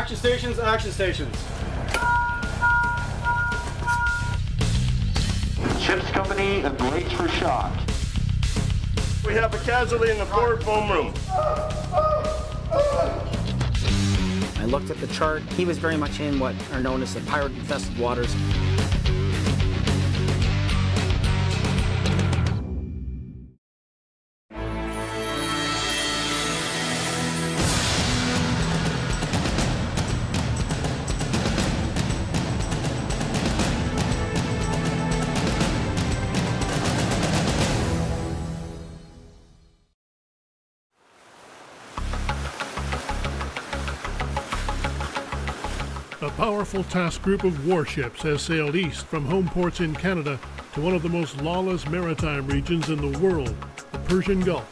Action stations, action stations. Ship's company engaged for shot. We have a casualty in the forward foam room. I looked at the chart. He was very much in what are known as the pirate-infested waters. A powerful task group of warships has sailed east from home ports in Canada to one of the most lawless maritime regions in the world, the Persian Gulf.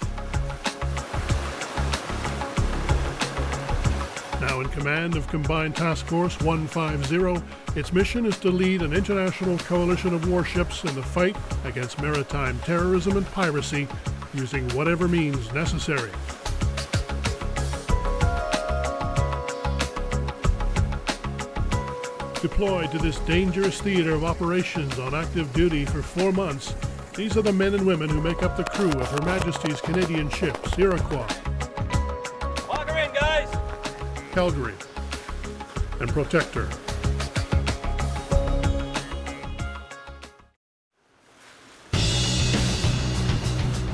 Now in command of Combined Task Force 150, its mission is to lead an international coalition of warships in the fight against maritime terrorism and piracy using whatever means necessary. Deployed to this dangerous theater of operations on active duty for 4 months, these are the men and women who make up the crew of Her Majesty's Canadian ships, Iroquois, Lock her in, guys! Calgary, and Protector.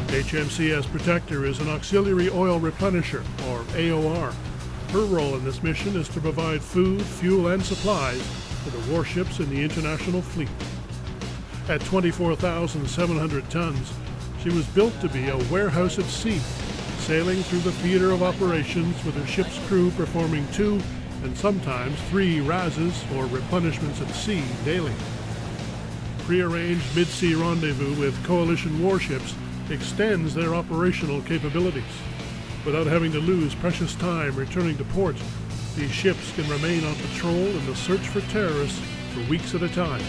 HMCS Protector is an auxiliary oil replenisher, or AOR. Her role in this mission is to provide food, fuel, and supplies to the warships in the international fleet. At 24,700 tons, she was built to be a warehouse at sea, sailing through the theater of operations with her ship's crew performing 2 and sometimes 3 RASs, or replenishments at sea, daily. Prearranged mid-sea rendezvous with coalition warships extends their operational capabilities. Without having to lose precious time returning to port, these ships can remain on patrol in the search for terrorists for weeks at a time.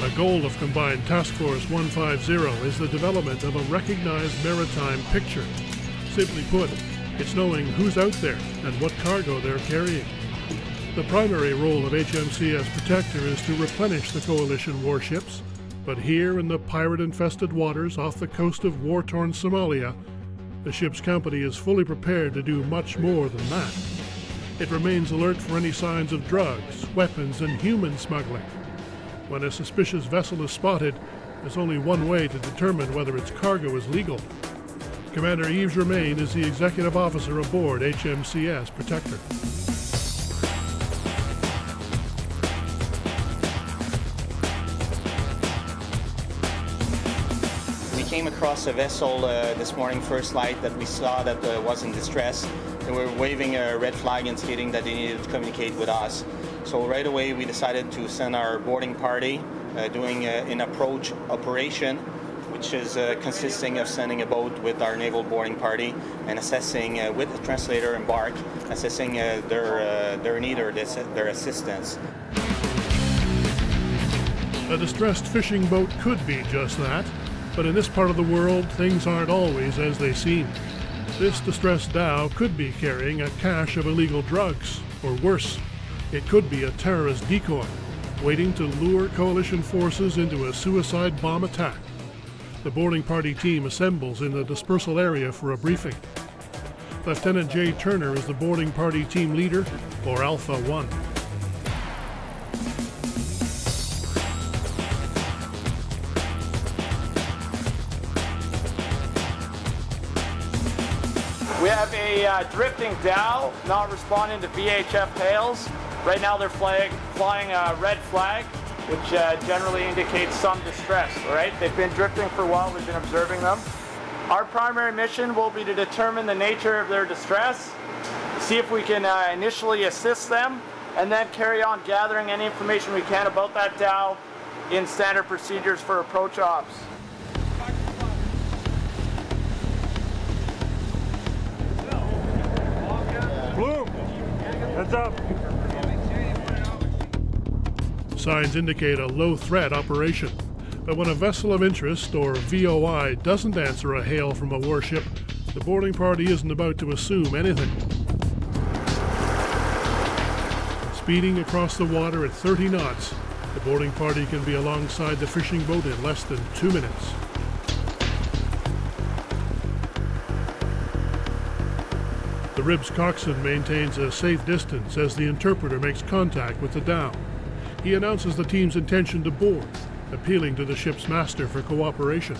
A goal of Combined Task Force 150 is the development of a recognized maritime picture. Simply put, it's knowing who's out there and what cargo they're carrying. The primary role of HMCS Protector is to replenish the coalition warships, but here in the pirate-infested waters off the coast of war-torn Somalia, the ship's company is fully prepared to do much more than that. It remains alert for any signs of drugs, weapons, and human smuggling. When a suspicious vessel is spotted, there's only one way to determine whether its cargo is legal. Commander Yves Germain is the executive officer aboard HMCS Protector. Came across a vessel this morning, first light, that we saw that was in distress. They were waving a red flag indicating that they needed to communicate with us. So right away we decided to send our boarding party doing an approach operation, which is consisting of sending a boat with our naval boarding party and assessing with a translator embarked, assessing their need or their assistance. A distressed fishing boat could be just that. But in this part of the world, things aren't always as they seem. This distressed dhow could be carrying a cache of illegal drugs, or worse, it could be a terrorist decoy, waiting to lure coalition forces into a suicide bomb attack. The boarding party team assembles in the dispersal area for a briefing. Lieutenant Jay Turner is the boarding party team leader, or Alpha 1. We have a drifting dhow not responding to VHF hails. Right now they're flying a red flag, which generally indicates some distress. All right? They've been drifting for a while. We've been observing them. Our primary mission will be to determine the nature of their distress, see if we can initially assist them, and then carry on gathering any information we can about that dhow in standard procedures for approach ops. Bloom! Heads up! Signs indicate a low-threat operation, but when a vessel of interest, or VOI, doesn't answer a hail from a warship, the boarding party isn't about to assume anything. Speeding across the water at 30 knots, the boarding party can be alongside the fishing boat in less than 2 minutes. The rib's coxswain maintains a safe distance as the interpreter makes contact with the dhow. He announces the team's intention to board, appealing to the ship's master for cooperation.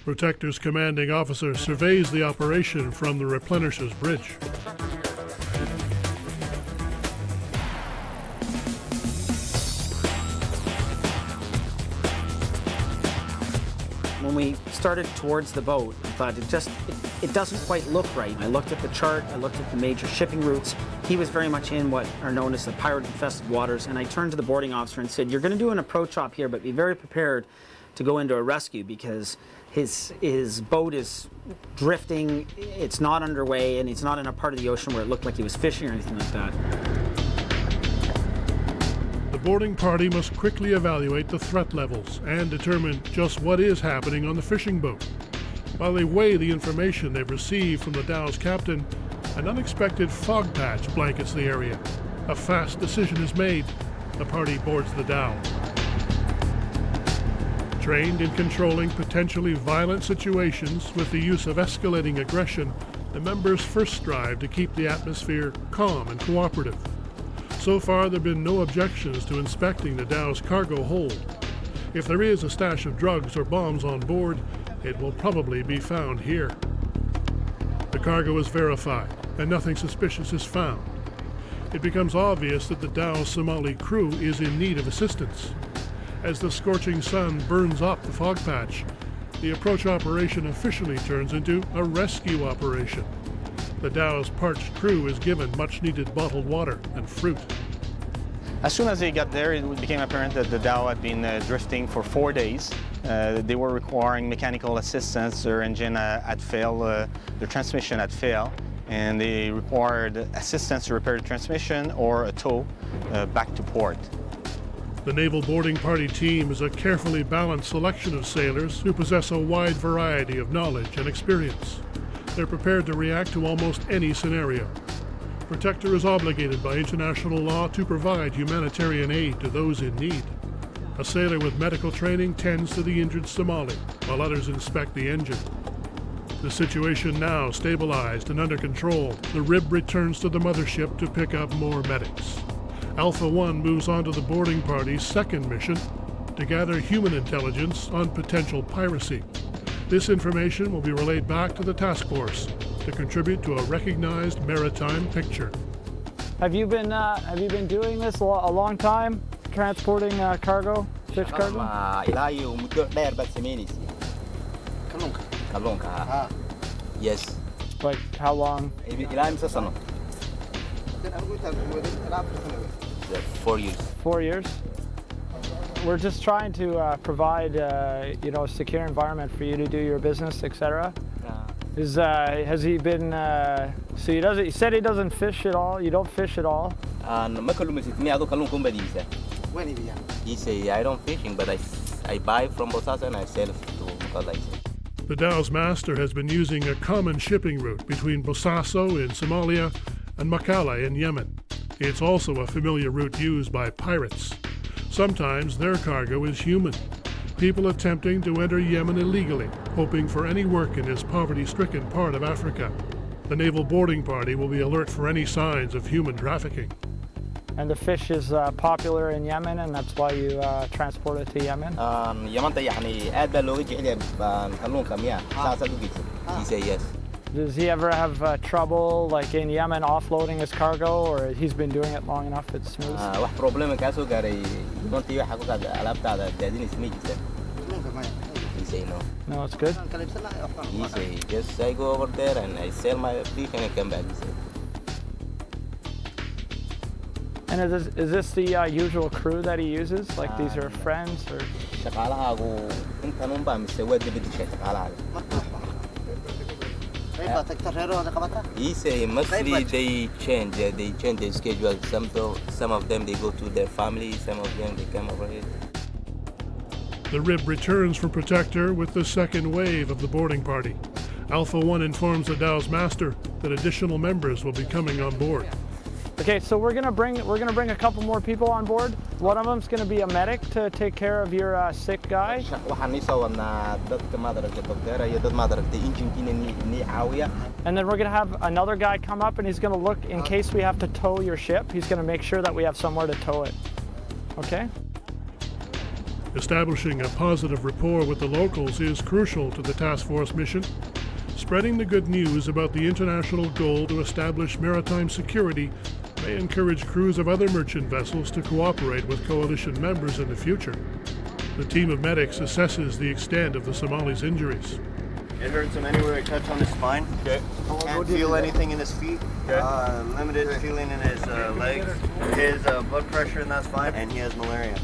Protector's commanding officer surveys the operation from the replenisher's bridge. When we started towards the boat, I thought it doesn't quite look right. I looked at the chart, I looked at the major shipping routes. He was very much in what are known as the pirate-infested waters, and I turned to the boarding officer and said, "You're going to do an approach op here, but be very prepared to go into a rescue because his boat is drifting, it's not underway, and it's not in a part of the ocean where it looked like he was fishing or anything like that." The boarding party must quickly evaluate the threat levels and determine just what is happening on the fishing boat. While they weigh the information they've received from the dhow's captain, an unexpected fog patch blankets the area. A fast decision is made. The party boards the dhow. Trained in controlling potentially violent situations with the use of escalating aggression, the members first strive to keep the atmosphere calm and cooperative. So far, there have been no objections to inspecting the dhow's cargo hold. If there is a stash of drugs or bombs on board, it will probably be found here. The cargo is verified, and nothing suspicious is found. It becomes obvious that the dhow's Somali crew is in need of assistance. As the scorching sun burns up the fog patch, the approach operation officially turns into a rescue operation. The dhow's parched crew is given much-needed bottled water and fruit. As soon as they got there, it became apparent that the dhow had been drifting for 4 days. They were requiring mechanical assistance. Their engine had failed, their transmission had failed, and they required assistance to repair the transmission or a tow back to port. The Naval boarding party team is a carefully balanced selection of sailors who possess a wide variety of knowledge and experience. They're prepared to react to almost any scenario. Protector is obligated by international law to provide humanitarian aid to those in need. A sailor with medical training tends to the injured Somali, while others inspect the engine. The situation now stabilized and under control, the rib returns to the mothership to pick up more medics. Alpha 1 moves on to the boarding party's second mission to gather human intelligence on potential piracy. This information will be relayed back to the task force to contribute to a recognized maritime picture. Have you been doing this a long time, transporting cargo, fish cargo? Yes. Like how long? 4 years. 4 years. We're just trying to provide, you know, a secure environment for you to do your business, etc. Has he been? So he doesn't. He said he doesn't fish at all. You don't fish at all. He say I don't fishing, but I buy from Bosasa and I sell to Macaulay. The dhow's master has been using a common shipping route between Bosaso in Somalia and Makala in Yemen. It's also a familiar route used by pirates. Sometimes their cargo is human. People attempting to enter Yemen illegally, hoping for any work in this poverty-stricken part of Africa. The Naval boarding party will be alert for any signs of human trafficking. And the fish is popular in Yemen, and that's why you transport it to Yemen? He say yes. Does he ever have trouble, like in Yemen, offloading his cargo, or he's been doing it long enough it's smooth? He say no. No, it's good? He say, just I go over there and I sell my fish and I come back, he say. And is this the usual crew that he uses? Like these are friends, or? He say mostly they change their schedule. Some of them they go to their family, some of them they come over here. The rib returns from Protector with the second wave of the boarding party. Alpha 1 informs the dhow's master that additional members will be coming on board. The Okay, so we're gonna bring a couple more people on board. One of them's gonna be a medic to take care of your sick guy. And then we're gonna have another guy come up and he's gonna look in case we have to tow your ship. He's gonna make sure that we have somewhere to tow it. Okay? Establishing a positive rapport with the locals is crucial to the task force mission. Spreading the good news about the international goal to establish maritime security may encourage crews of other merchant vessels to cooperate with coalition members in the future. The team of medics assesses the extent of the Somali's injuries. It hurts him anywhere I touch on his spine. Okay. Can't feel anything in his feet. Okay. Limited feeling in his legs. His blood pressure, and that's fine. And he has malaria.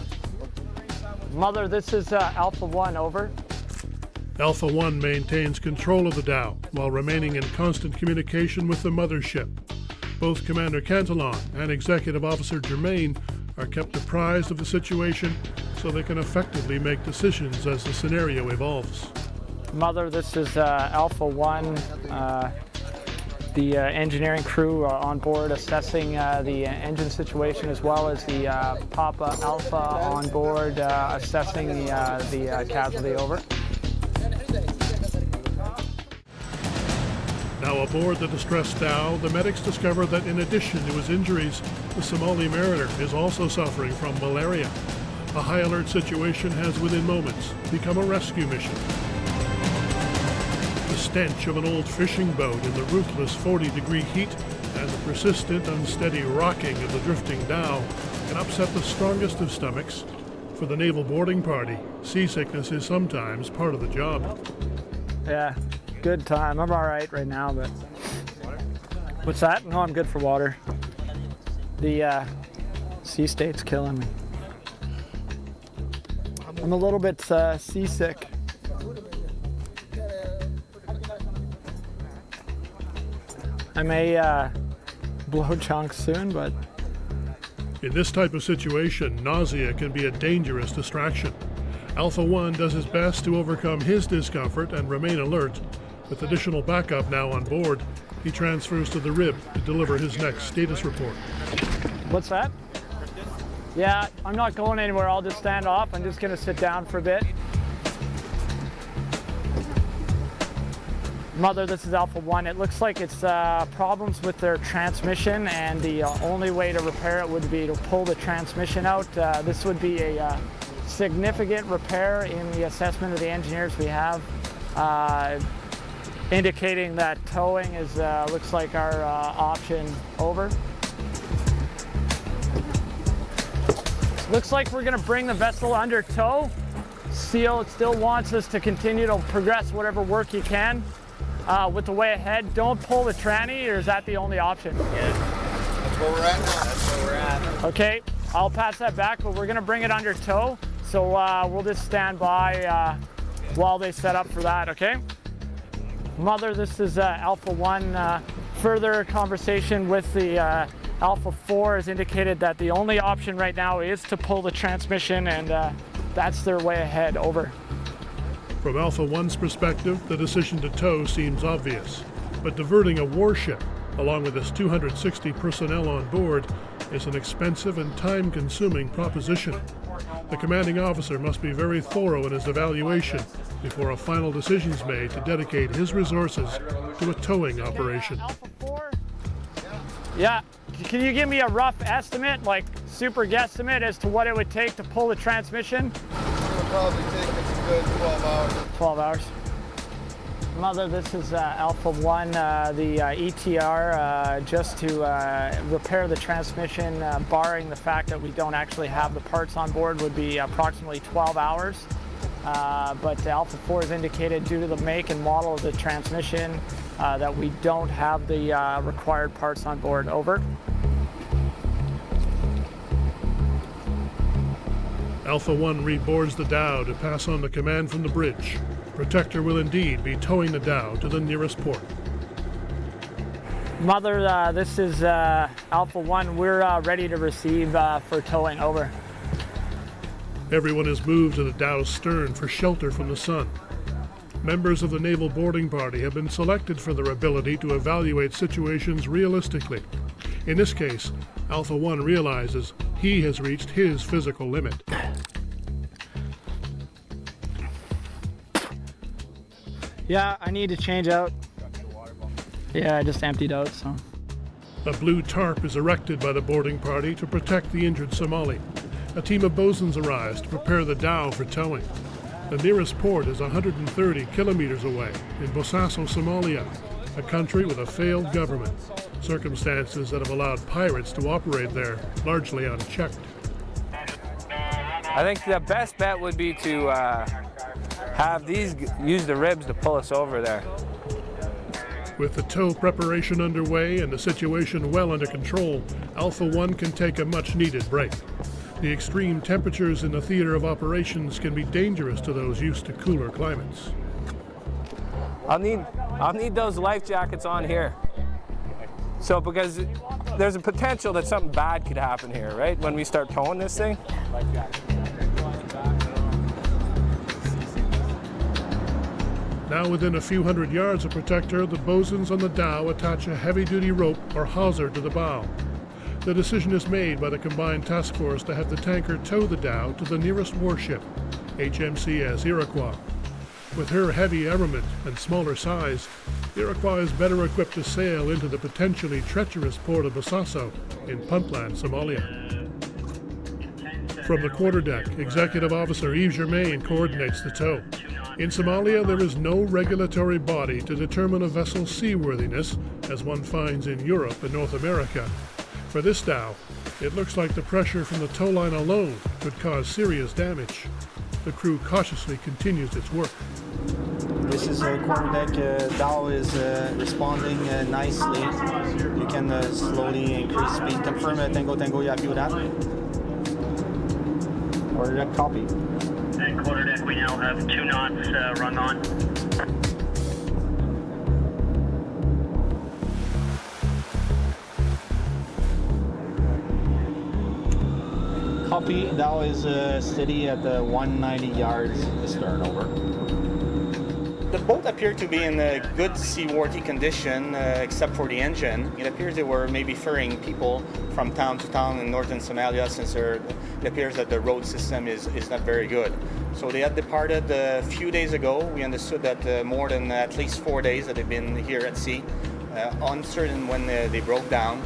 Mother, this is Alpha 1, over. Alpha 1 maintains control of the dhow while remaining in constant communication with the mothership. Both Commander Cantillon and Executive Officer Germain are kept apprised of the situation so they can effectively make decisions as the scenario evolves. Mother, this is Alpha 1, the engineering crew on board assessing the engine situation, as well as the Papa Alpha on board assessing the casualty, over. Now aboard the distressed dhow, the medics discover that in addition to his injuries, the Somali mariner is also suffering from malaria. A high alert situation has within moments become a rescue mission. The stench of an old fishing boat in the ruthless 40-degree heat and the persistent, unsteady rocking of the drifting dhow can upset the strongest of stomachs. For the naval boarding party, seasickness is sometimes part of the job. Yeah. Good time. I'm all right now, but what's that? No, I'm good for water. The sea state's killing me. I'm a little bit seasick. I may blow chunks soon, but... In this type of situation, nausea can be a dangerous distraction. Alpha 1 does his best to overcome his discomfort and remain alert. With additional backup now on board, he transfers to the rib to deliver his next status report. What's that? Yeah, I'm not going anywhere. I'll just stand off. I'm just going to sit down for a bit. Mother, this is Alpha 1. It looks like it's problems with their transmission, and the only way to repair it would be to pull the transmission out. This would be a significant repair in the assessment of the engineers we have. Indicating that towing is looks like our option, over. Looks like we're going to bring the vessel under tow. SEAL still wants us to continue to progress whatever work you can with the way ahead. Don't pull the tranny, or is that the only option? Yeah, that's where we're at now. That's where we're at. Okay, I'll pass that back, but we're going to bring it under tow. So we'll just stand by while they set up for that, okay? Mother, this is Alpha 1. Further conversation with the Alpha 4 has indicated that the only option right now is to pull the transmission, and that's their way ahead, over. From Alpha 1's perspective, the decision to tow seems obvious, but diverting a warship, along with its 260 personnel on board, is an expensive and time-consuming proposition. The commanding officer must be very thorough in his evaluation before a final decision is made to dedicate his resources to a towing operation. Alpha 4? Yeah, can you give me a rough estimate, like super guesstimate, as to what it would take to pull the transmission? It would probably take us a good 12 hours. 12 hours. Mother, this is Alpha 1, the ETR, just to repair the transmission, barring the fact that we don't actually have the parts on board, would be approximately 12 hours. But Alpha 4 has indicated, due to the make and model of the transmission, that we don't have the required parts on board, over. Alpha 1 reboards the dhow to pass on the command from the bridge. Protector will indeed be towing the dhow to the nearest port. Mother, this is Alpha 1. We're ready to receive for towing, over. Everyone is moved to the dhow's stern for shelter from the sun. Members of the naval boarding party have been selected for their ability to evaluate situations realistically. In this case, Alpha One realizes he has reached his physical limit. Yeah, I need to change out. Yeah, I just emptied out, so. A blue tarp is erected by the boarding party to protect the injured Somali. A team of bosuns arrives to prepare the dhow for towing. The nearest port is 130 kilometers away in Bosaso, Somalia, a country with a failed government, circumstances that have allowed pirates to operate there largely unchecked. I think the best bet would be to have these use the ribs to pull us over there. With the tow preparation underway and the situation well under control, Alpha One can take a much-needed break. The extreme temperatures in the theater of operations can be dangerous to those used to cooler climates. I'll need those life jackets on here. So because there's a potential that something bad could happen here, right? When we start towing this thing. Now within a few hundred yards of Protector, the bosuns on the dhow attach a heavy-duty rope or hawser to the bow. The decision is made by the combined task force to have the tanker tow the dhow to the nearest warship, HMCS Iroquois. With her heavy armament and smaller size, Iroquois is better equipped to sail into the potentially treacherous port of Bosaso in Puntland, Somalia. From the quarterdeck, Executive Officer Yves Germain coordinates the tow. In Somalia, there is no regulatory body to determine a vessel's seaworthiness, as one finds in Europe and North America. For this dhow, it looks like the pressure from the tow line alone could cause serious damage. The crew cautiously continues its work. This is a quarterdeck. Dhow is responding nicely. You can slowly increase speed. Confirm Tango Tango, you happy with that? Quarterdeck, copy. And quarterdeck, we now have 2 knots run on. Copy. Dhow is steady at 190 yards astern, over. The boat appeared to be in a good seaworthy condition, except for the engine. It appears they were maybe ferrying people from town to town in northern Somalia, since it appears that the road system is not very good. So they had departed a few days ago. We understood that more than at least 4 days that they've been here at sea, uncertain when they broke down.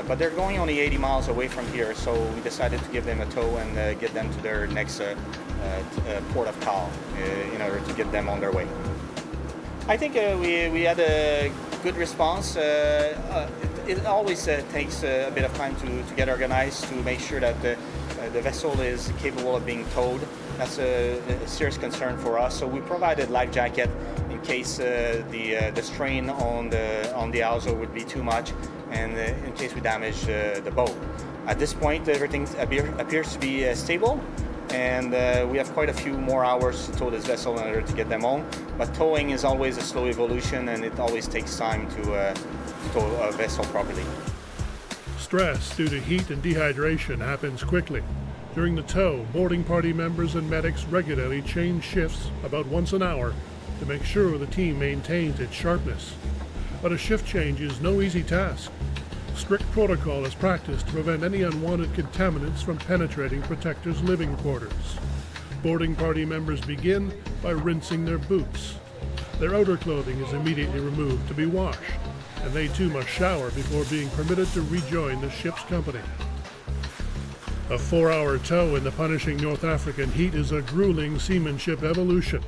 But they're going only 80 miles away from here, so we decided to give them a tow and get them to their next port of call in order to get them on their way. I think we had a good response. It always takes a bit of time to get organized, to make sure that the vessel is capable of being towed. That's a serious concern for us. So we provided life jacket in case the strain on the hawser would be too much, and in case we damage the boat. At this point, everything appears to be stable, and we have quite a few more hours to tow this vessel in order to get them home. But towing is always a slow evolution, and it always takes time to tow a vessel properly. Stress due to heat and dehydration happens quickly. During the tow, boarding party members and medics regularly change shifts about once an hour to make sure the team maintains its sharpness. But a shift change is no easy task. Strict protocol is practiced to prevent any unwanted contaminants from penetrating Protector's living quarters. Boarding party members begin by rinsing their boots. Their outer clothing is immediately removed to be washed, and they too must shower before being permitted to rejoin the ship's company. A 4-hour tow in the punishing North African heat is a grueling seamanship evolution,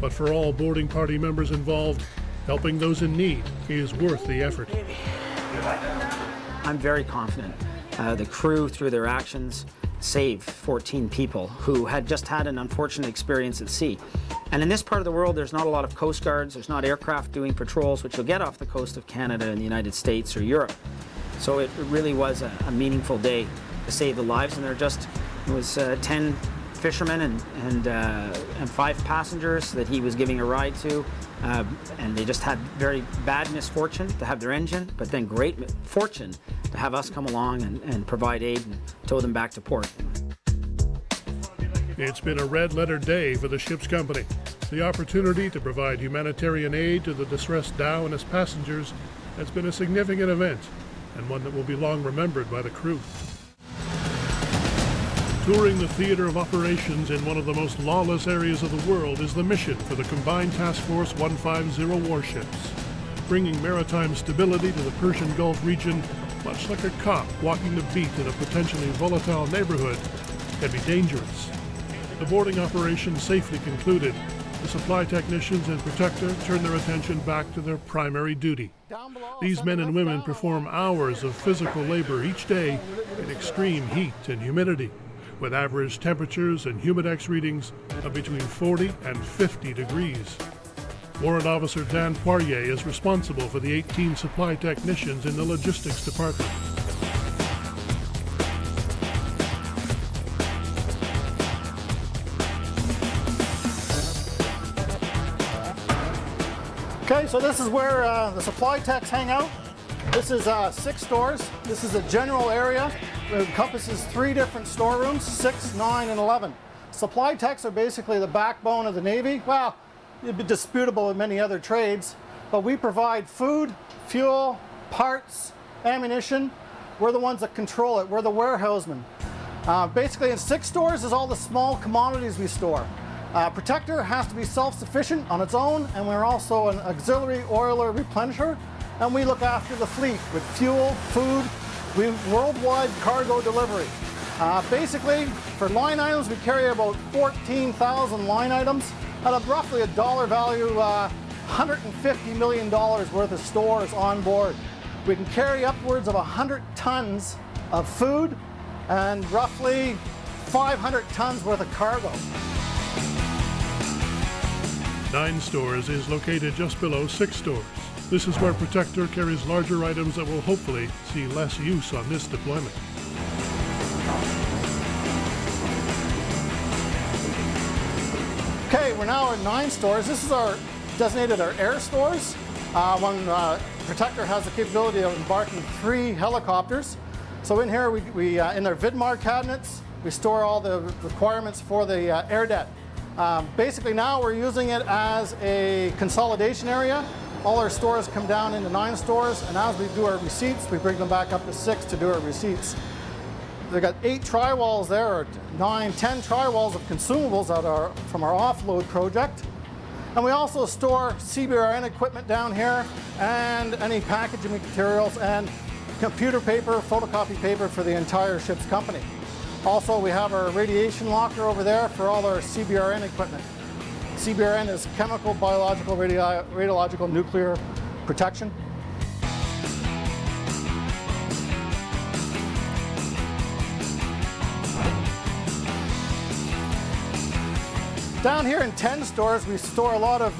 but for all boarding party members involved, helping those in need is worth the effort. I'm very confident. The crew, through their actions, saved 14 people who had just had an unfortunate experience at sea. And in this part of the world, there's not a lot of coast guards, there's not aircraft doing patrols, which you'll get off the coast of Canada and the United States or Europe. So it really was a meaningful day to save the lives, and it was 10 fishermen and 5 passengers that he was giving a ride to, and they just had very bad misfortune to have their engine, but then great fortune to have us come along and provide aid and tow them back to port. It's been a red-letter day for the ship's company. The opportunity to provide humanitarian aid to the distressed dhow and its passengers has been a significant event, and one that will be long remembered by the crew. Touring the theater of operations in one of the most lawless areas of the world is the mission for the Combined Task Force 150 warships. Bringing maritime stability to the Persian Gulf region, much like a cop walking the beat in a potentially volatile neighborhood, can be dangerous. The boarding operation safely concluded. The supply technicians and Protector turn their attention back to their primary duty. These men and women perform hours of physical labor each day in extreme heat and humidity, with average temperatures and humidex readings of between 40 and 50 degrees. Warrant Officer Dan Poirier is responsible for the 18 supply technicians in the logistics department. Okay, so this is where the supply techs hang out. This is 6 stores. This is a general area. It encompasses 3 different storerooms, 6, 9, and 11. Supply techs are basically the backbone of the Navy. Well, it'd be disputable in many other trades, but we provide food, fuel, parts, ammunition. We're the ones that control it. We're the warehousemen. Basically in 6 stores is all the small commodities we store. Protector has to be self-sufficient on its own, and we're also an auxiliary oiler replenisher, and we look after the fleet with fuel, food, worldwide cargo delivery. Basically, for line items, we carry about 14,000 line items at a roughly a dollar value, $150 million worth of stores on board. We can carry upwards of 100 tons of food and roughly 500 tons worth of cargo. 9 stores is located just below 6 stores. This is where Protector carries larger items that will hopefully see less use on this deployment. Okay, we're now at 9 stores. This is designated our air stores. When Protector has the capability of embarking 3 helicopters. So in here, in their Vidmar cabinets, we store all the requirements for the air debt. Basically now we're using it as a consolidation area. All our stores come down into 9 stores, and as we do our receipts, we bring them back up to 6 to do our receipts. They've got 8 tri-walls there, or 9, 10 tri-walls of consumables from our offload project. And we also store CBRN equipment down here, and any packaging materials, and computer paper, photocopy paper for the entire ship's company. Also, we have our radiation locker over there for all our CBRN equipment. CBRN is chemical, biological, radiological, nuclear protection. Down here in 10 stores, we store a lot of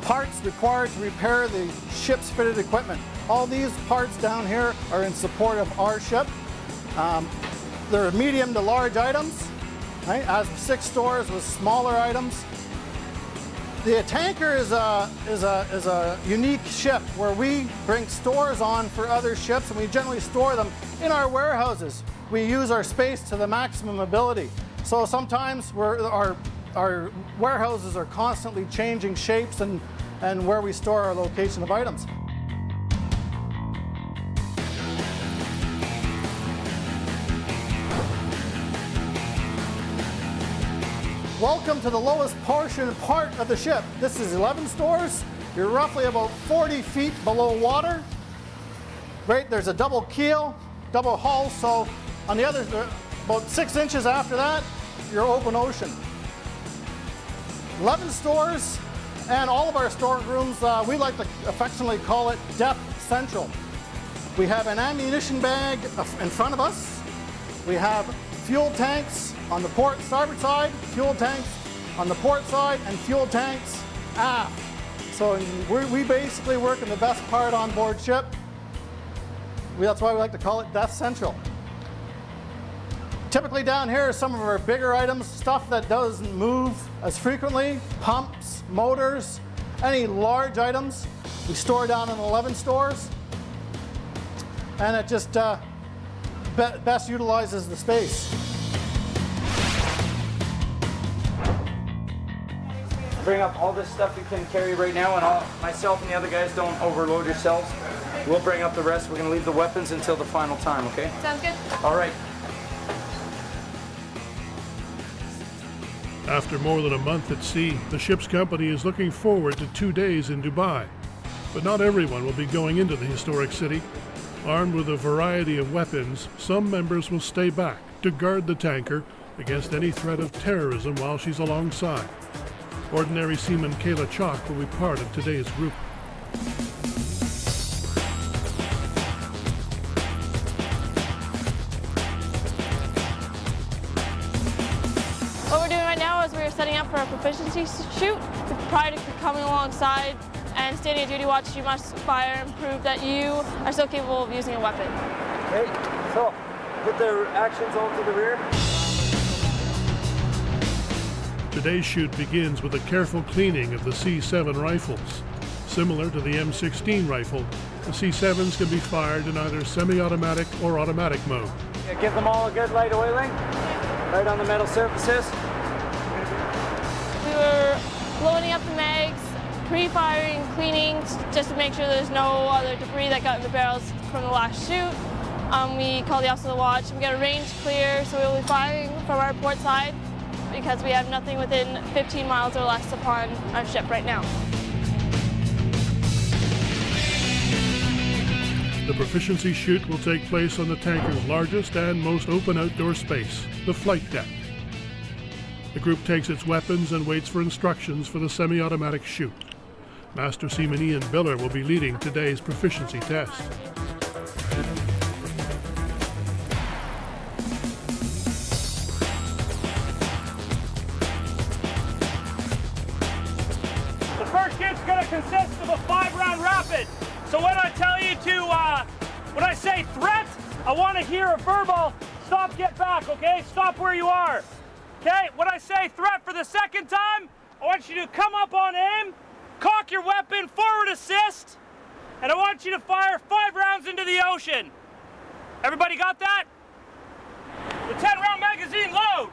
parts required to repair the ship's fitted equipment. All these parts down here are in support of our ship. They're medium to large items, right? As 6 stores with smaller items. The tanker is a unique ship where we bring stores on for other ships, and we generally store them in our warehouses. We use our space to the maximum ability. So sometimes our warehouses are constantly changing shapes and where we store our location of items. Welcome to the lowest part of the ship. This is 11 stores. You're roughly about 40 feet below water. Right, there's a double keel, double hull, so on the other, about 6 inches after that, you're open ocean. 11 stores, and all of our storerooms, we like to affectionately call it Death Central. We have an ammunition bag in front of us. We have fuel tanks on the port starboard side, fuel tanks on the port side, and fuel tanks aft. So we basically work in the best part on board ship. That's why we like to call it Death Central. Typically down here are some of our bigger items, stuff that doesn't move as frequently, pumps, motors, any large items. We store down in 11 stores, and it just best utilizes the space. Bring up all this stuff you can carry right now, and myself and the other guys don't overload yourselves. We'll bring up the rest. We're going to leave the weapons until the final time, okay? Sounds good. All right. After more than a month at sea, the ship's company is looking forward to 2 days in Dubai. But not everyone will be going into the historic city. Armed with a variety of weapons, some members will stay back to guard the tanker against any threat of terrorism while she's alongside. Ordinary Seaman Kayla Chalk will be part of today's group. What we're doing right now is we're setting up for a proficiency shoot. Prior to coming alongside and standing at duty watch, you must fire and prove that you are still capable of using a weapon. Okay, so put the actions all to the rear. Today's shoot begins with a careful cleaning of the C7 rifles. Similar to the M16 rifle, the C7s can be fired in either semi-automatic or automatic mode. Yeah, give them all a good light oiling, right on the metal surfaces. We were loading up the mags, pre-firing, cleaning, just to make sure there's no other debris that got in the barrels from the last shoot. We call the officer to watch. We got a range clear, so we'll be firing from our port side because we have nothing within 15 miles or less upon our ship right now. The proficiency shoot will take place on the tanker's largest and most open outdoor space, the flight deck. The group takes its weapons and waits for instructions for the semi-automatic shoot. Master Seaman Ian Biller will be leading today's proficiency test. The first shoot's going to consist of a 5-round rapid. So when I tell you to, when I say threat, I want to hear a verbal stop, get back, okay? Stop where you are. Okay, when I say threat for the second time, I want you to come up on aim, cock your weapon, forward assist, and I want you to fire 5 rounds into the ocean. Everybody got that? The 10-round magazine, load!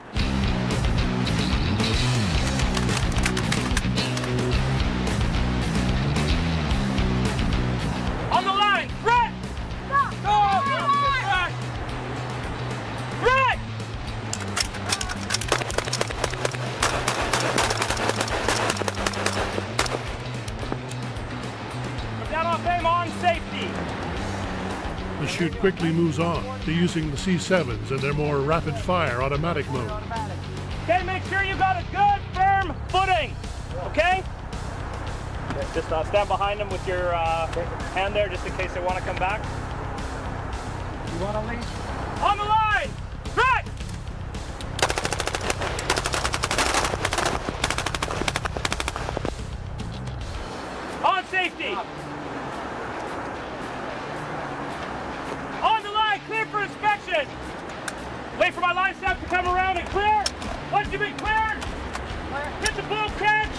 On the line, threat! Stop! Threat! Threat! Come down off aim, on safety. The shoot quickly moves on to using the C7s in their more rapid-fire automatic mode. Okay, make sure you got a good, firm footing, okay? Just stand behind them with your hand there, just in case they want to come back. You want to lead? On the line! Threat! On safety! On the line, clear for inspection! Wait for my line staff to come around and clear! Once you've been cleared, hit the boom catch,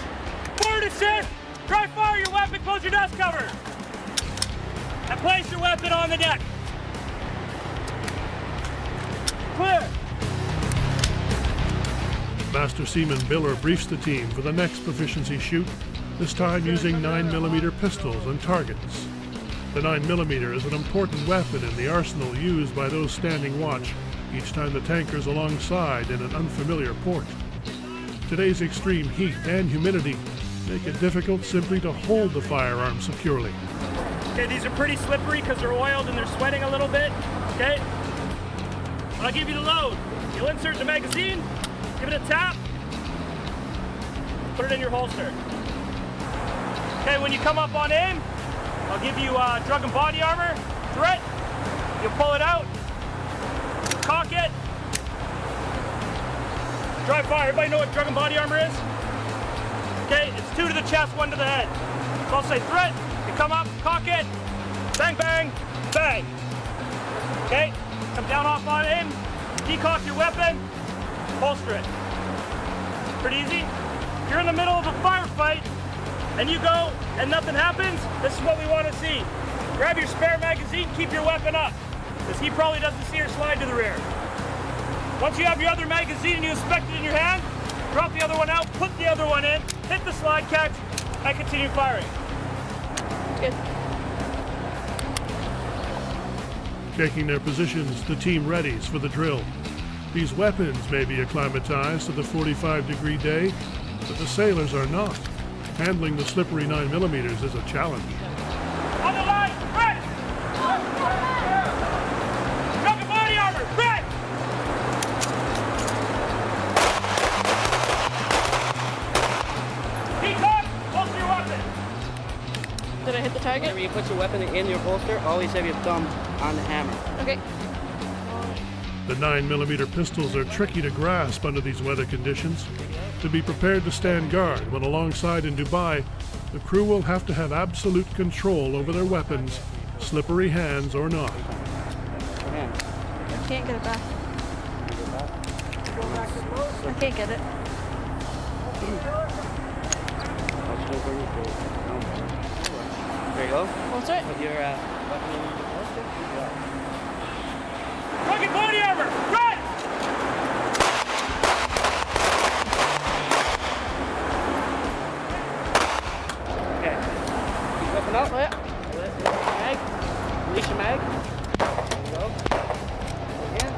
forward assist, dry fire your weapon, close your dust cover, and place your weapon on the deck. Clear. Master Seaman Biller briefs the team for the next proficiency shoot, this time using 9mm pistols and targets. The 9mm is an important weapon in the arsenal used by those standing watch each time the tanker's alongside in an unfamiliar port. Today's extreme heat and humidity make it difficult simply to hold the firearm securely. Okay, these are pretty slippery because they're oiled and they're sweating a little bit, okay? I'll give you the load. You'll insert the magazine, give it a tap, put it in your holster. Okay, when you come up on aim, I'll give you drug and body armor, threat. You'll pull it out, cock it, dry fire. Everybody know what drug and body armor is? Okay, it's 2 to the chest, 1 to the head. So I'll say threat, you come up, cock it, bang, bang, bang. Okay, come down off on aim, decock your weapon, holster it. Pretty easy. If you're in the middle of a firefight and you go and nothing happens, this is what we want to see. Grab your spare magazine, keep your weapon up, because he probably doesn't see her slide to the rear. Once you have your other magazine and you inspect it in your hand, drop the other one out, put the other one in, hit the slide catch, and continue firing. Good. Taking their positions, the team readies for the drill. These weapons may be acclimatized to the 45-degree day, but the sailors are not. Handling the slippery 9mm is a challenge. On the line, red! Choke of body armor, red! Peacock, holster your weapon! Did I hit the target? Whenever you put your weapon in your holster, always have your thumb on the hammer. Okay. The 9mm pistols are tricky to grasp under these weather conditions. To be prepared to stand guard when alongside in Dubai, the crew will have to have absolute control over their weapons, slippery hands or not. I can't get it back. I can't get it. There you go. Holster it. With your weapon in your holster. Rugged body armor, red! Okay. Keep weapon up. Oh, yeah. Mag. Release your mag. There you go. Again.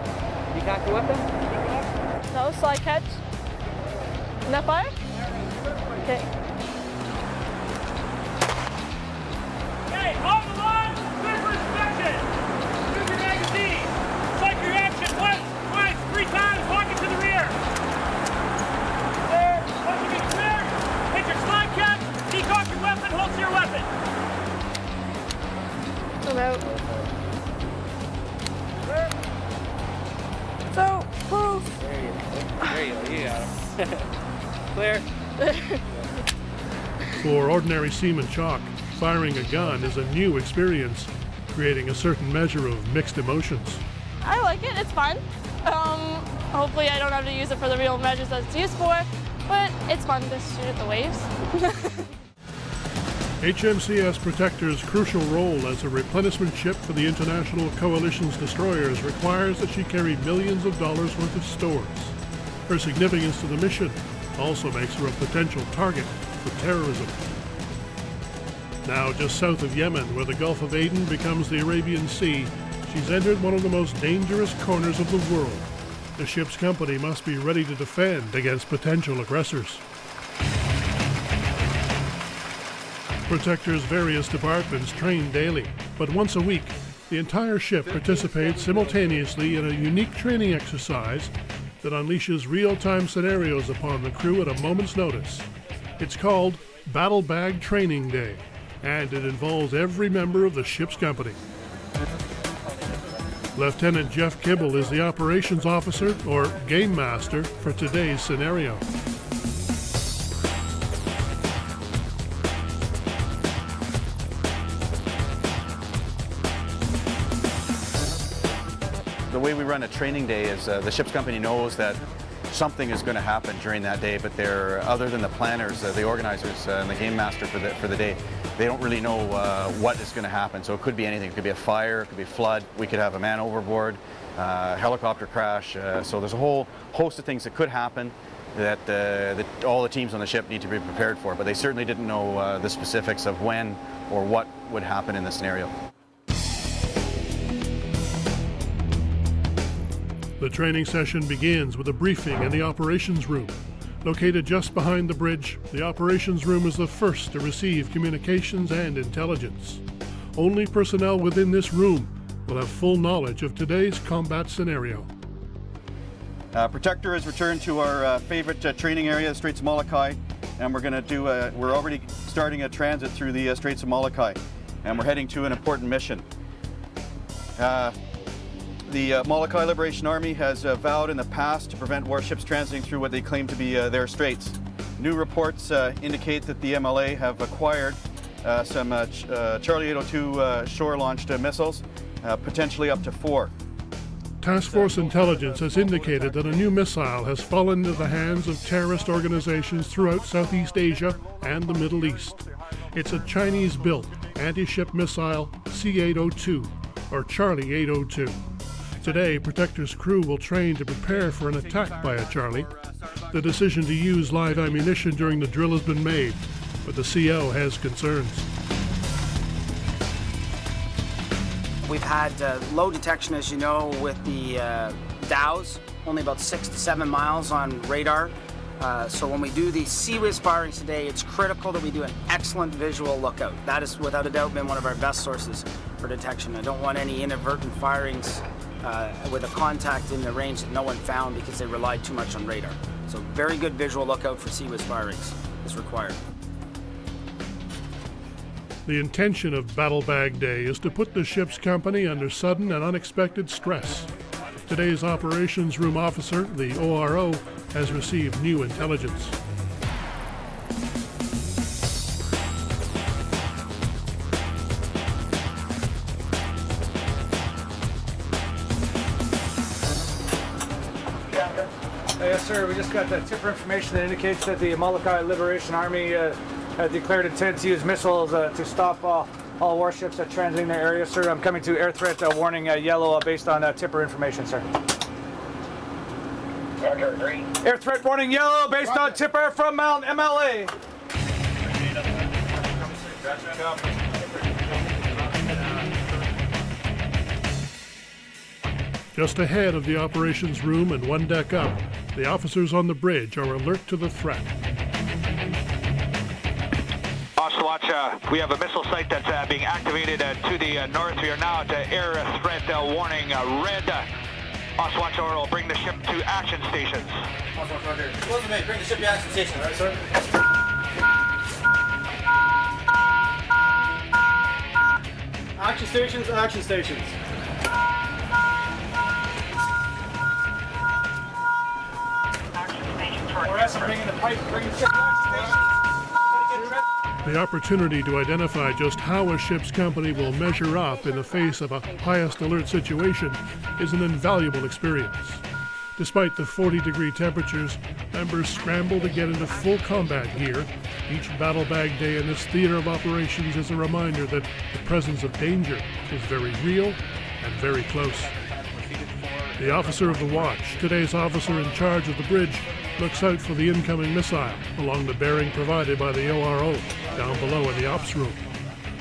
You got your weapon? No, slide catch. Isn't that fire? Okay. Okay, on the line, clear for inspection. Use your magazine. Cycle your action once, twice, 3 times, walk it to the rear. There, once you get clear, hit your slide catch, decock your weapon, holster your weapon. I'm out. So, proof. There you go. You got him. Clear. For ordinary seaman Chalk, firing a gun is a new experience, creating a certain measure of mixed emotions. I like it, it's fun. Hopefully I don't have to use it for the real measures that it's used for, but it's fun to shoot at the waves. HMCS Protector's crucial role as a replenishment ship for the International Coalition's destroyers requires that she carry millions of dollars worth of stores. Her significance to the mission also makes her a potential target for terrorism. Now just south of Yemen, where the Gulf of Aden becomes the Arabian Sea, she's entered one of the most dangerous corners of the world. The ship's company must be ready to defend against potential aggressors. Protector's various departments train daily, but once a week, the entire ship participates simultaneously in a unique training exercise that unleashes real-time scenarios upon the crew at a moment's notice. It's called Battle Bag Training Day, and it involves every member of the ship's company. Lieutenant Jeff Kibble is the operations officer, or game master, for today's scenario. The way we run a training day is the ship's company knows that something is going to happen during that day, but they're, other than the planners, the organizers, and the game master for the day, they don't really know what is going to happen. So it could be anything. It could be a fire, it could be a flood, we could have a man overboard, helicopter crash. So there's a whole host of things that could happen that all the teams on the ship need to be prepared for, but they certainly didn't know the specifics of when or what would happen in the scenario. The training session begins with a briefing in the operations room. Located just behind the bridge, the operations room is the first to receive communications and intelligence. Only personnel within this room will have full knowledge of today's combat scenario. Protector has returned to our favorite training area, the Straits of Molokai, and we're going to do we're already starting a transit through the Straits of Molokai, and we're heading to an important mission. The Molokai Liberation Army has vowed in the past to prevent warships transiting through what they claim to be their straits. New reports indicate that the MLA have acquired some Charlie 802 shore-launched missiles, potentially up to 4. Task Force intelligence has indicated that a new missile has fallen into the hands of terrorist organizations throughout Southeast Asia and the Middle East. It's a Chinese-built anti-ship missile C-802, or Charlie 802. Today, Protector's crew will train to prepare for an attack by a Charlie. The decision to use live ammunition during the drill has been made, but the CO has concerns. We've had low detection, as you know, with the dhows, only about 6 to 7 miles on radar. So when we do these sea whiz firings today, it's critical that we do an excellent visual lookout. That has without a doubt been one of our best sources for detection. I don't want any inadvertent firings with a contact in the range that no one found because they relied too much on radar. So very good visual lookout for sea whiz firings is required. The intention of Battle Bag Day is to put the ship's company under sudden and unexpected stress. Today's operations room officer, the ORO, has received new intelligence. Yes, sir. We just got the tipper information that indicates that the Molokai Liberation Army had declared intent to use missiles to stop all warships that transiting the area, sir. I'm coming to air threat warning yellow based on tipper information, sir. Roger, green. Air threat warning yellow based on tipper from Mount MLA. Just ahead of the operations room and one deck up, the officers on the bridge are alert to the threat. Watch, we have a missile site that's being activated to the north. We are now at air threat warning red. Watch, Oral, bring the ship to action stations. Bring the ship to action station, right, sir? Action stations, action stations. The opportunity to identify just how a ship's company will measure up in the face of a highest alert situation is an invaluable experience. Despite the 40-degree temperatures, members scramble to get into full combat gear. Each Battle Bag Day in this theater of operations is a reminder that the presence of danger is very real and very close. The officer of the watch, today's officer in charge of the bridge, looks out for the incoming missile along the bearing provided by the ORO down below in the ops room.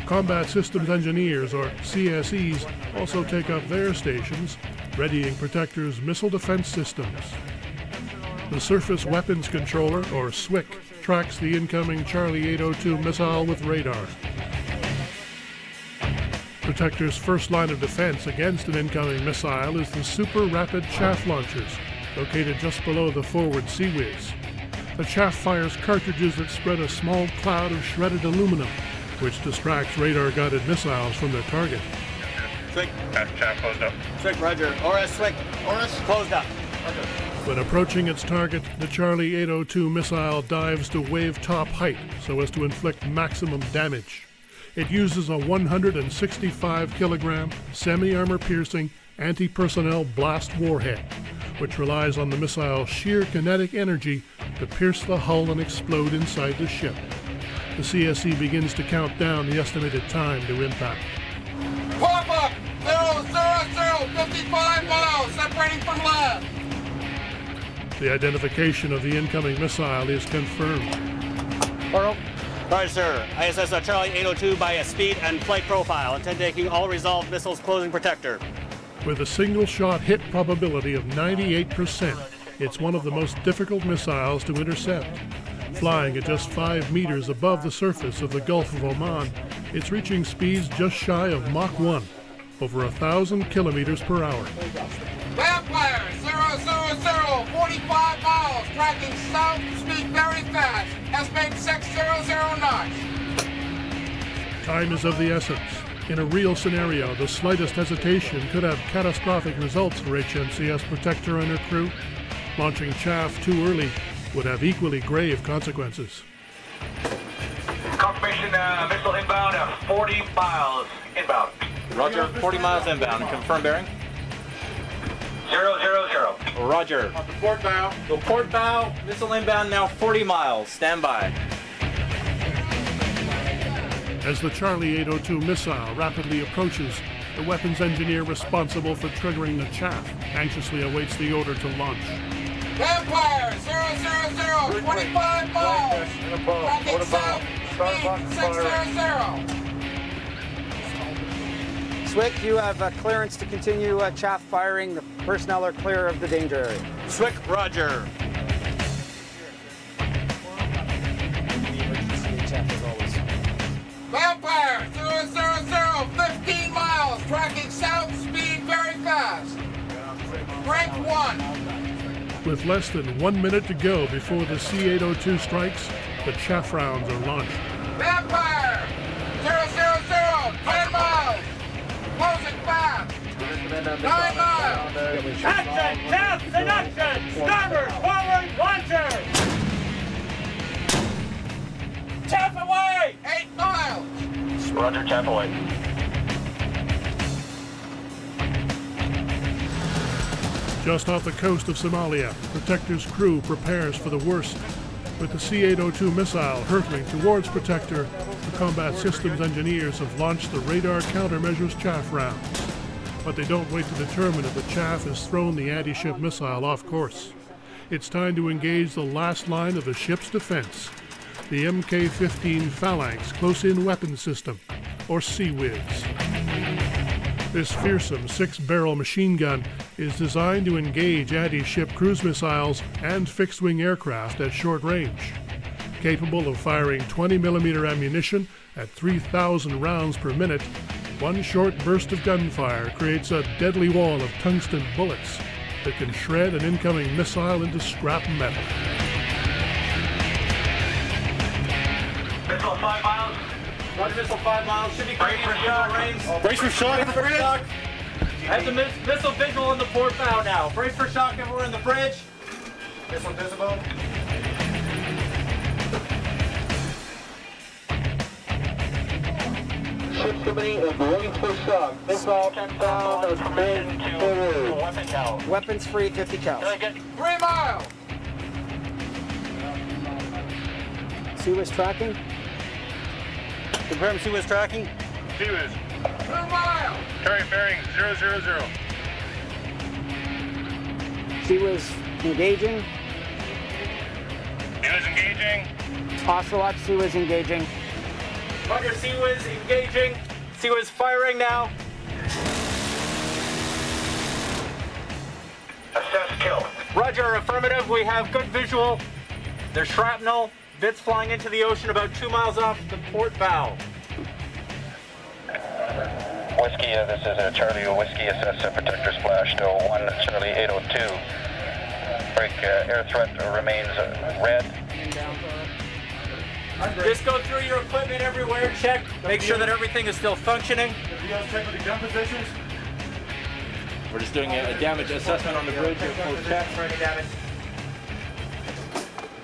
Combat Systems Engineers, or CSEs, also take up their stations, readying Protector's missile defense systems. The Surface Weapons Controller, or SWIC, tracks the incoming Charlie 802 missile with radar. Protector's first line of defense against an incoming missile is the Super Rapid Chaff Launchers, located just below the forward sea whiz. The chaff fires cartridges that spread a small cloud of shredded aluminum, which distracts radar-guided missiles from their target. Swick. Chaff closed up. Swick, roger. Oris, Swick. Oris, closed up. Roger. When approaching its target, the Charlie 802 missile dives to wave top height so as to inflict maximum damage. It uses a 165-kilogram, semi-armor-piercing, anti-personnel blast warhead, which relies on the missile's sheer kinetic energy to pierce the hull and explode inside the ship. The CSE begins to count down the estimated time to impact. Pop up! 000, 55 miles, separating from land. The identification of the incoming missile is confirmed. Oral. Roger, sir. ISS Charlie 802 by a speed and flight profile. Intend taking all resolved missiles closing Protector. With a single-shot hit probability of 98%, it's one of the most difficult missiles to intercept. Flying at just 5 meters above the surface of the Gulf of Oman, it's reaching speeds just shy of Mach 1, over 1,000 kilometers per hour. Vampire 000, 45 miles, tracking south, speed very fast. Estimate 600 knots. Time is of the essence. In a real scenario, the slightest hesitation could have catastrophic results for HMCS Protector and her crew. Launching chaff too early would have equally grave consequences. Confirmation, missile inbound at 40 miles inbound. Roger, 40 miles inbound. Confirm bearing. 000. Roger. Port bow. Go port bow. Missile inbound now 40 miles. Stand by. As the Charlie 802 missile rapidly approaches, the weapons engineer responsible for triggering the chaff anxiously awaits the order to launch. Vampire 000, 25 miles, tracking south, speed 600. Swick, you have clearance to continue chaff firing. The personnel are clear of the danger area. Swick, roger. Vampire 000, 15 miles, tracking south, speed very fast. Rank 1. With less than 1 minute to go before the C-802 strikes, the chaff rounds are launched. Vampire 000, 10 miles, closing fast. 9 miles. Action! Chaff in action! Starboard, forward, launcher! Chaff away! 8 miles. Roger, chaff away. Just off the coast of Somalia, Protector's crew prepares for the worst. With the C-802 missile hurtling towards Protector, the combat systems engineers have launched the radar countermeasures chaff rounds. But they don't wait to determine if the chaff has thrown the anti-ship missile off course. It's time to engage the last line of the ship's defense, the Mk-15 Phalanx Close-In Weapon System, or CWIS. This fearsome 6-barrel machine gun is designed to engage anti-ship cruise missiles and fixed-wing aircraft at short range. Capable of firing 20mm ammunition at 3,000 rounds per minute, one short burst of gunfire creates a deadly wall of tungsten bullets that can shred an incoming missile into scrap metal. Missile 5 miles. Roger, missile 5 miles. Should be coming in visual range. Brace for shock. Brace for shock. I have the missile visual on the port bow now. Brace for shock everywhere in the bridge. Missile visible. Ship company is ready for shock. Missile 10,000 main forward. Weapon cal. Weapons free, 50 cal. 3 miles. CWIS tracking. Confirm CWIS tracking. CWIS. 2 miles. Current bearing 000. CWIS engaging. CWIS engaging. Ocelot, CWIS engaging. Roger, CWIS engaging. CWIS firing now. Assess kill. Roger, affirmative. We have good visual. There's shrapnel. Bits flying into the ocean about 2 miles off the port bow. Whiskey, this is Charlie Whiskey, assess Protector splash to 1 Charlie 802. Break air threat remains red. Just go through your equipment everywhere, check, make sure that everything is still functioning. You guys check with the gun positions? We're just doing a damage assessment on the bridge. Full check.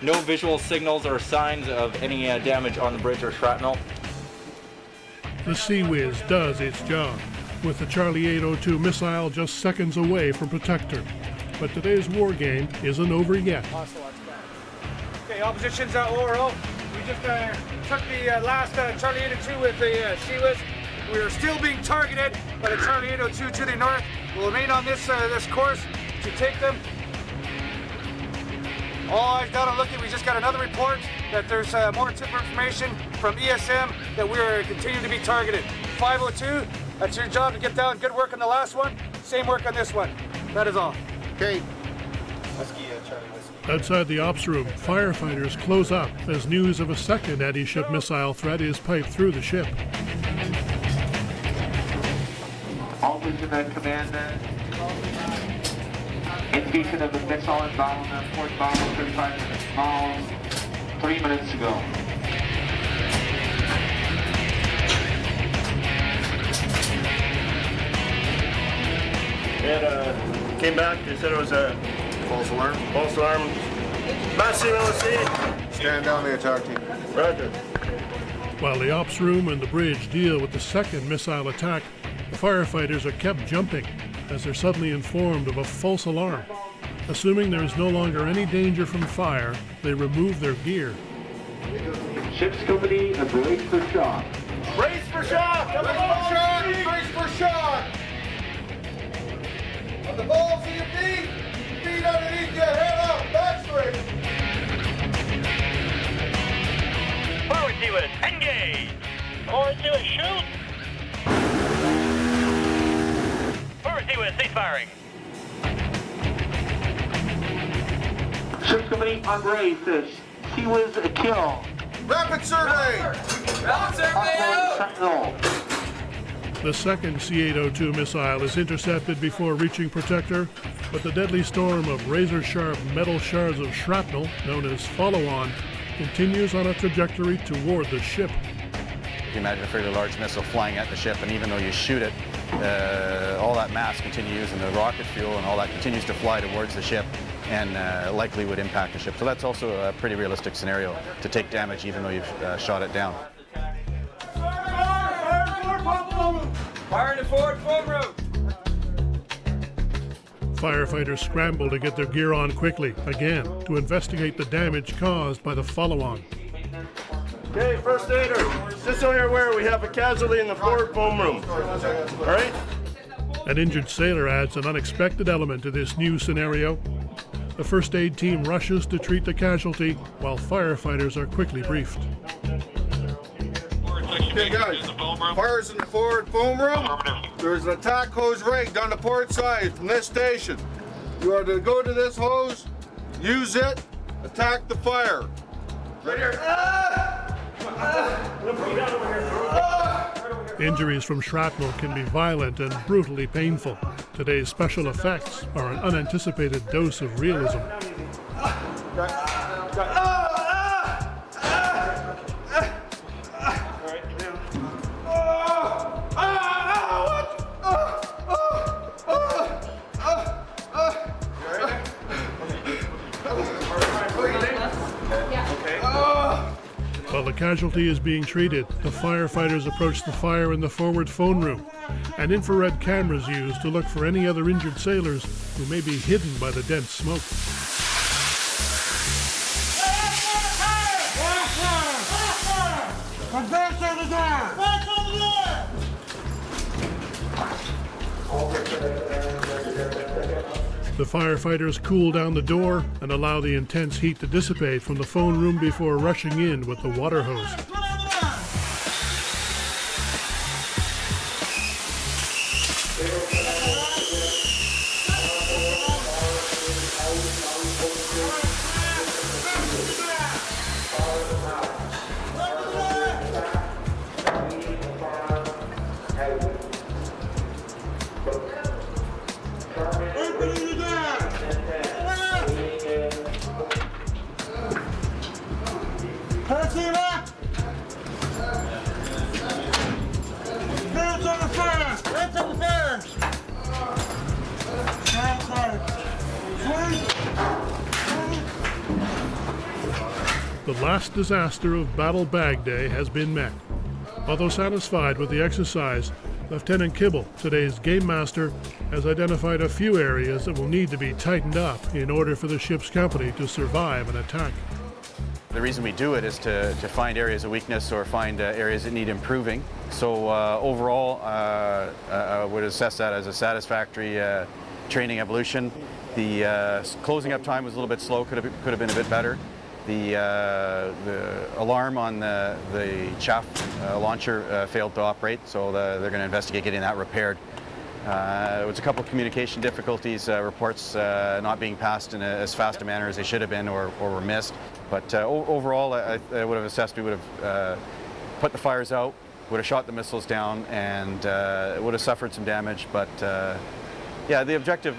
No visual signals or signs of any damage on the bridge or shrapnel. The CWIS does its job, with the Charlie 802 missile just seconds away from Protector. But today's war game isn't over yet. Okay, all positions at oral. We just took the last Charlie 802 with the CWIS. We are still being targeted by the Charlie 802 to the north. We'll remain on this this course to take them. All eyes down and looking. We just got another report that there's more tip information from ESM that we are continuing to be targeted. 502, that's your job to get down. Good work on the last one. Same work on this one. That is all. Okay. Whiskey, Charlie Whiskey. Outside the ops room, firefighters close up as news of a second anti-ship missile threat is piped through the ship. All Vision Command. Indication of the missile inbound, port bound 35 miles, 3 minutes to go. And came back, they said it was a false alarm. False alarm. Massive LSC. Stand down the attack team. Roger. While the ops room and the bridge deal with the second missile attack, the firefighters are kept jumping as they're suddenly informed of a false alarm. Assuming there is no longer any danger from fire, they remove their gear. Ship's company, brace for shock. Brace for shock! Brace for shock! Brace for shock! On the balls of your feet! Feet underneath your head up! Back straight! Forward to it, engage! Forward to it, shoot! cease firing. Ship's company aweigh fish. Sea was a kill. Rapid survey! Rapid survey! Sentinel. The second C-802 missile is intercepted before reaching Protector, but the deadly storm of razor-sharp metal shards of shrapnel, known as follow-on, continues on a trajectory toward the ship. You can imagine a fairly large missile flying at the ship, and even though you shoot it, all that mass continues, and the rocket fuel and all that continues to fly towards the ship, and likely would impact the ship. So that's also a pretty realistic scenario, to take damage even though you've shot it down. Fire in the forward room! Firefighters scramble to get their gear on quickly, again, to investigate the damage caused by the follow-on. Okay, first aider, just so you're aware, we have a casualty in the forward foam room. All right? An injured sailor adds an unexpected element to this new scenario. The first aid team rushes to treat the casualty, while firefighters are quickly briefed. Okay guys, fire's in the forward foam room. There's an attack hose rigged on the port side from this station. You are to go to this hose, use it, attack the fire. Right here. Injuries from shrapnel can be violent and brutally painful. Today's special effects are an unanticipated dose of realism. While the casualty is being treated, the firefighters approach the fire in the forward phone room, and infrared cameras used to look for any other injured sailors who may be hidden by the dense smoke. The firefighters cool down the door and allow the intense heat to dissipate from the phone room before rushing in with the water hose. The last disaster of Battle Bag Day has been met. Although satisfied with the exercise, Lieutenant Kibble, today's game master, has identified a few areas that will need to be tightened up in order for the ship's company to survive an attack. The reason we do it is to find areas of weakness or find areas that need improving. So overall, I would assess that as a satisfactory training evolution. The closing up time was a little bit slow, could have been a bit better. The alarm on the chaff launcher failed to operate, so they're going to investigate getting that repaired. There was a couple of communication difficulties, reports not being passed in as fast a manner as they should have been or were missed. But overall, I would have assessed we would have put the fires out, would have shot the missiles down, and would have suffered some damage. But yeah, the objective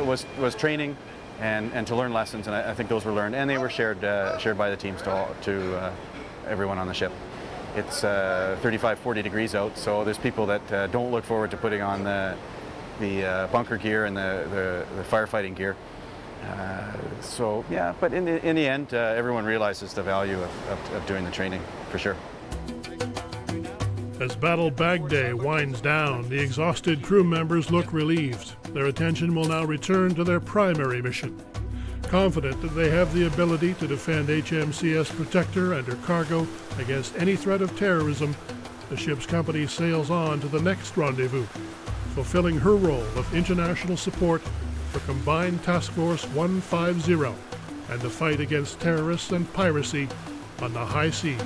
was training and to learn lessons, and I think those were learned, and they were shared by the teams to everyone on the ship. It's 35, 40 degrees out, so there's people that don't look forward to putting on the bunker gear and the firefighting gear. So yeah, but in the end, everyone realizes the value of doing the training, for sure. As Battle Bag Day winds down, the exhausted crew members look relieved. Their attention will now return to their primary mission. Confident that they have the ability to defend HMCS Protector and her cargo against any threat of terrorism, the ship's company sails on to the next rendezvous, fulfilling her role of international support for Combined Task Force 150 and the fight against terrorists and piracy on the high seas.